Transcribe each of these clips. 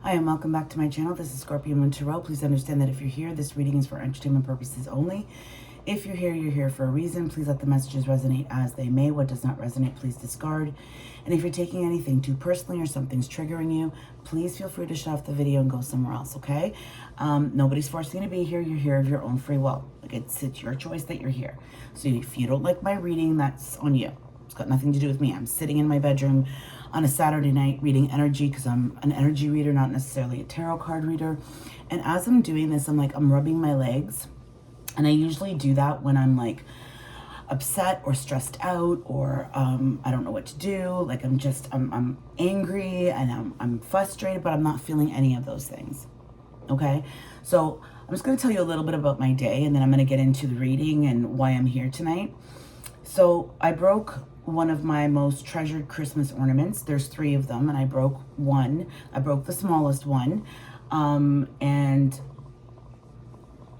Hi, and welcome back to my channel. This is Scorpio Moon Tarot. Please understand that if you're here, this reading is for entertainment purposes only. If you're here for a reason. Please let the messages resonate as they may. What does not resonate, please discard. And if you're taking anything too personally or something's triggering you, please feel free to shut off the video and go somewhere else, okay? Nobody's forcing you to be here. You're here of your own free will. Like it's your choice that you're here. So if you don't like my reading, that's on you. It's got nothing to do with me. I'm sitting in my bedroom on a Saturday night reading energy because I'm an energy reader, not necessarily a tarot card reader. And as I'm doing this, I'm rubbing my legs. And I usually do that when I'm like upset or stressed out or I don't know what to do. Like I'm angry and I'm frustrated, but I'm not feeling any of those things. Okay, so I'm just going to tell you a little bit about my day and then I'm going to get into the reading and why I'm here tonight. So I broke one of my most treasured Christmas ornaments. There's 3 of them and I broke one. I broke the smallest one. And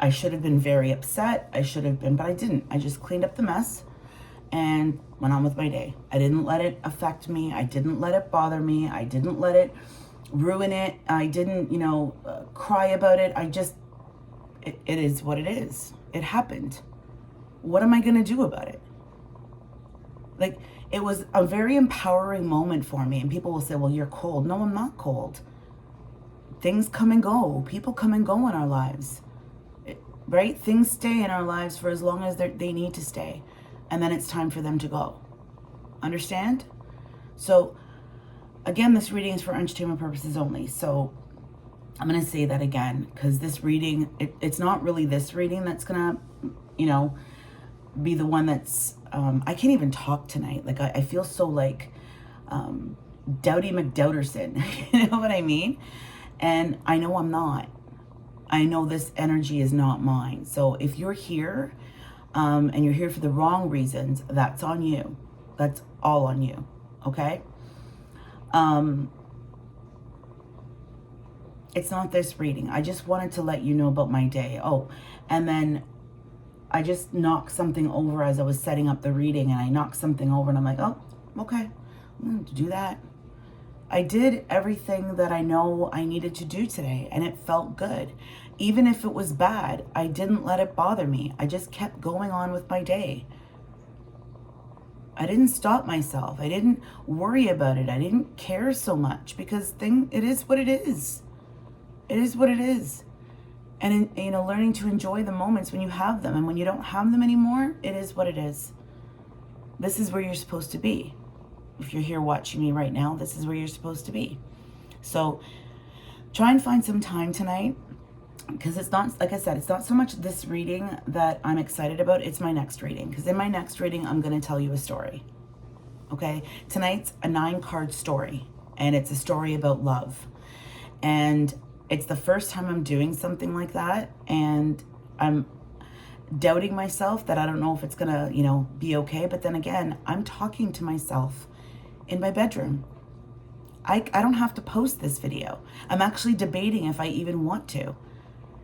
I should have been very upset. But I didn't. I just cleaned up the mess and went on with my day. I didn't let it affect me. I didn't let it bother me. I didn't let it ruin it. I didn't, cry about it. It is what it is. It happened. What am I going to do about it? Like, it was a very empowering moment for me. And people will say, well, you're cold. No, I'm not cold. Things come and go. People come and go in our lives. Right? Things stay in our lives for as long as they need to stay. And then it's time for them to go. Understand? So, again, this reading is for entertainment purposes only. So, I'm going to say that again. Because this reading, it's not really this reading that's going to, be the one that's... I can't even talk tonight. Like, I feel so like Dowdy McDowderson. You know what I mean? And I know I'm not. I know this energy is not mine. So if you're here and you're here for the wrong reasons, that's on you. That's all on you. Okay? It's not this reading. I just wanted to let you know about my day. Oh, and then I just knocked something over as I was setting up the reading, and I knocked something over and I'm like, oh, okay, I'm going to do that. I did everything that I know I needed to do today, and it felt good. Even if it was bad, I didn't let it bother me. I just kept going on with my day. I didn't stop myself. I didn't worry about it. I didn't care so much because it is what it is. It is what it is. And, learning to enjoy the moments when you have them, and when you don't have them anymore, it is what it is. This is where you're supposed to be. If you're here watching me right now, this is where you're supposed to be. So try and find some time tonight, because it's not, like I said, it's not so much this reading that I'm excited about. It's my next reading, because in my next reading, I'm going to tell you a story. Okay? Tonight's a 9-card story, and it's a story about love. And it's the first time I'm doing something like that, and I'm doubting myself that I don't know if it's gonna, be okay. But then again, I'm talking to myself in my bedroom. I don't have to post this video. I'm actually debating if I even want to,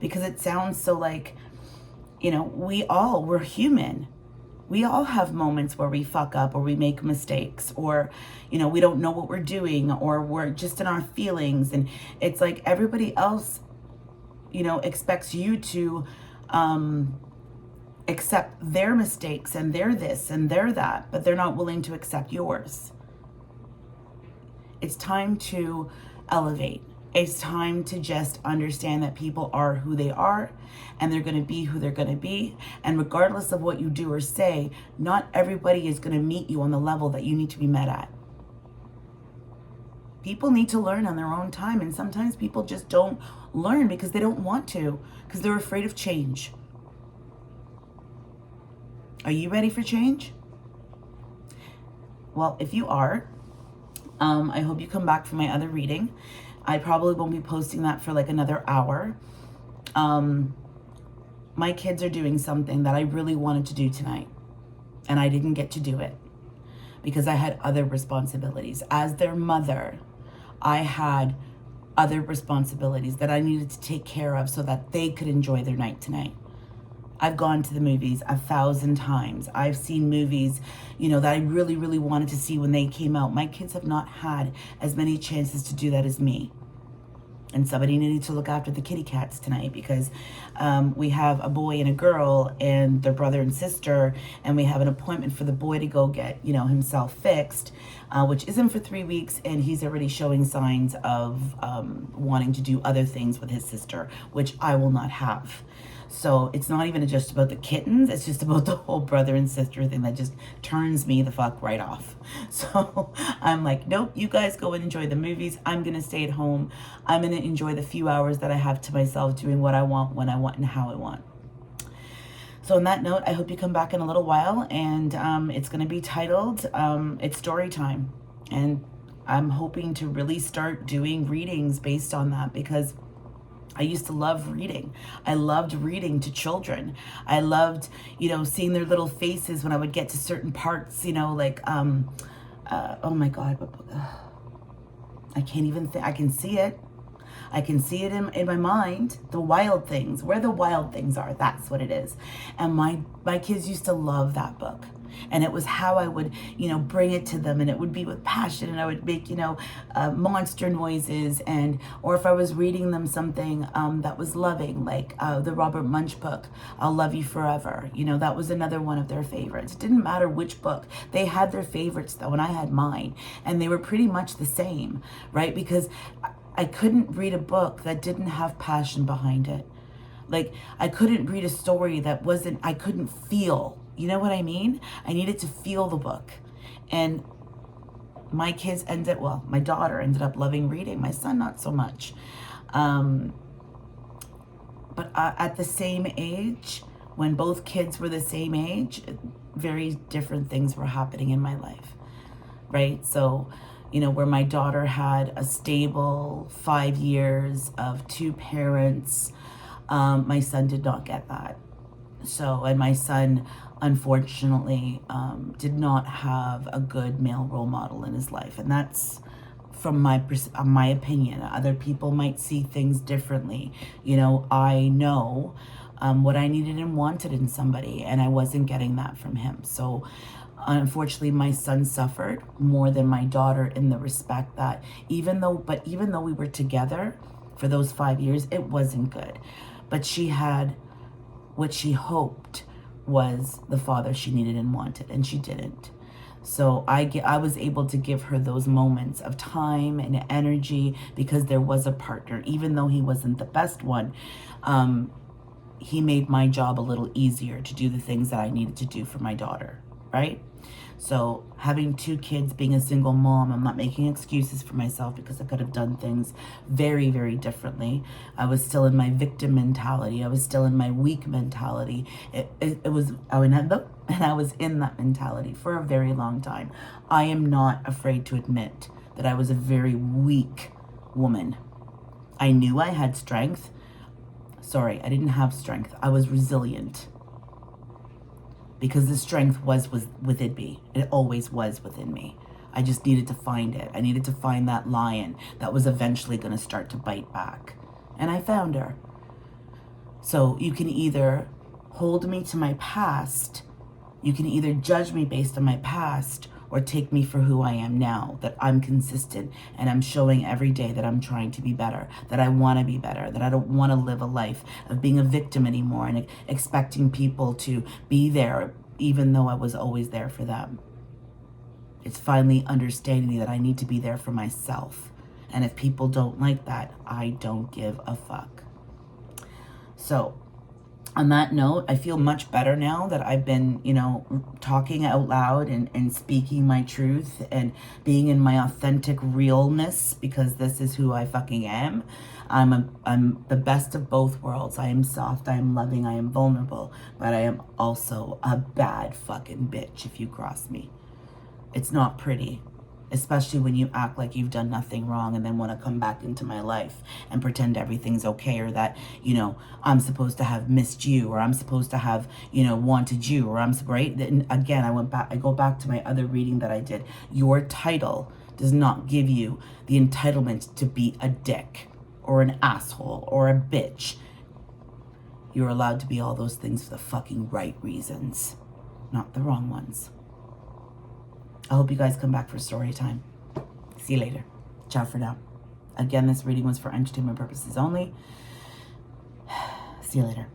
because it sounds so like, we're human. We all have moments where we fuck up or we make mistakes, or, we don't know what we're doing, or we're just in our feelings. And it's like everybody else, expects you to accept their mistakes and their this and their that, but they're not willing to accept yours. It's time to elevate. It's time to just understand that people are who they are, and they're going to be who they're going to be. And regardless of what you do or say, not everybody is going to meet you on the level that you need to be met at. People need to learn on their own time, and sometimes people just don't learn because they don't want to, because they're afraid of change. Are you ready for change? Well, if you are, I hope you come back for my other reading. I probably won't be posting that for like another hour. My kids are doing something that I really wanted to do tonight, and I didn't get to do it because I had other responsibilities. As their mother, I had other responsibilities that I needed to take care of so that they could enjoy their night tonight. I've gone to the movies 1,000 times. I've seen movies, that I really, really wanted to see when they came out. My kids have not had as many chances to do that as me. And somebody needed to look after the kitty cats tonight because we have a boy and a girl and their brother and sister, and we have an appointment for the boy to go get, himself fixed, which isn't for 3 weeks, and he's already showing signs of wanting to do other things with his sister, which I will not have. So it's not even just about the kittens, it's just about the whole brother and sister thing that just turns me the fuck right off. So I'm like, nope, you guys go and enjoy the movies. I'm going to stay at home. I'm going to enjoy the few hours that I have to myself, doing what I want, when I want, and how I want. So on that note, I hope you come back in a little while, and it's going to be titled, It's Story Time. And I'm hoping to really start doing readings based on that, because I used to love reading. I loved reading to children. I loved, seeing their little faces when I would get to certain parts, like, oh my God, I can't even think. I can see it. I can see it in my mind. The wild things, where the wild things are, that's what it is. And my kids used to love that book. And it was how I would, bring it to them, and it would be with passion, and I would make, monster noises, or if I was reading them something that was loving, like the Robert Munsch book, I'll Love You Forever. That was another one of their favorites. It didn't matter which book. They had their favorites though, and I had mine, and they were pretty much the same, right? Because I couldn't read a book that didn't have passion behind it. Like, I couldn't read a story that I couldn't feel. You know what I mean? I needed to feel the book. And my daughter ended up loving reading. My son, not so much. But at the same age, when both kids were the same age, very different things were happening in my life, right? So, where my daughter had a stable 5 years of 2 parents, my son did not get that. So, and my son, unfortunately, did not have a good male role model in his life. And that's from my opinion. Other people might see things differently. I know what I needed and wanted in somebody, and I wasn't getting that from him. So, unfortunately, my son suffered more than my daughter, in the respect that even though we were together for those 5 years, it wasn't good. But she had what she hoped was the father she needed and wanted, and she didn't. So I was able to give her those moments of time and energy, because there was a partner. Even though he wasn't the best one, he made my job a little easier to do the things that I needed to do for my daughter, right? So having 2 kids, being a single mom, I'm not making excuses for myself, because I could have done things very, very differently. I was still in my victim mentality. I was still in my weak mentality. I was in that mentality for a very long time. I am not afraid to admit that I was a very weak woman. I knew I had strength. Sorry, I didn't have strength. I was resilient. Because the strength was within me. It always was within me. I just needed to find it. I needed to find that lion that was eventually going to start to bite back. And I found her. So you can either hold me to my past, you can either judge me based on my past, or take me for who I am now, that I'm consistent and I'm showing every day that I'm trying to be better, that I want to be better, that I don't want to live a life of being a victim anymore and expecting people to be there even though I was always there for them. It's finally understanding that I need to be there for myself. And if people don't like that, I don't give a fuck. So, on that note, I feel much better now that I've been, talking out loud and speaking my truth and being in my authentic realness, because this is who I fucking am. I'm the best of both worlds. I am soft, I am loving, I am vulnerable, but I am also a bad fucking bitch if you cross me. It's not pretty. Especially when you act like you've done nothing wrong and then want to come back into my life and pretend everything's okay, or that, I'm supposed to have missed you, or I'm supposed to have, wanted you, or right? And again, I go back to my other reading that I did. Your title does not give you the entitlement to be a dick or an asshole or a bitch. You're allowed to be all those things for the fucking right reasons, not the wrong ones. I hope you guys come back for story time. See you later. Ciao for now. Again, this reading was for entertainment purposes only. See you later.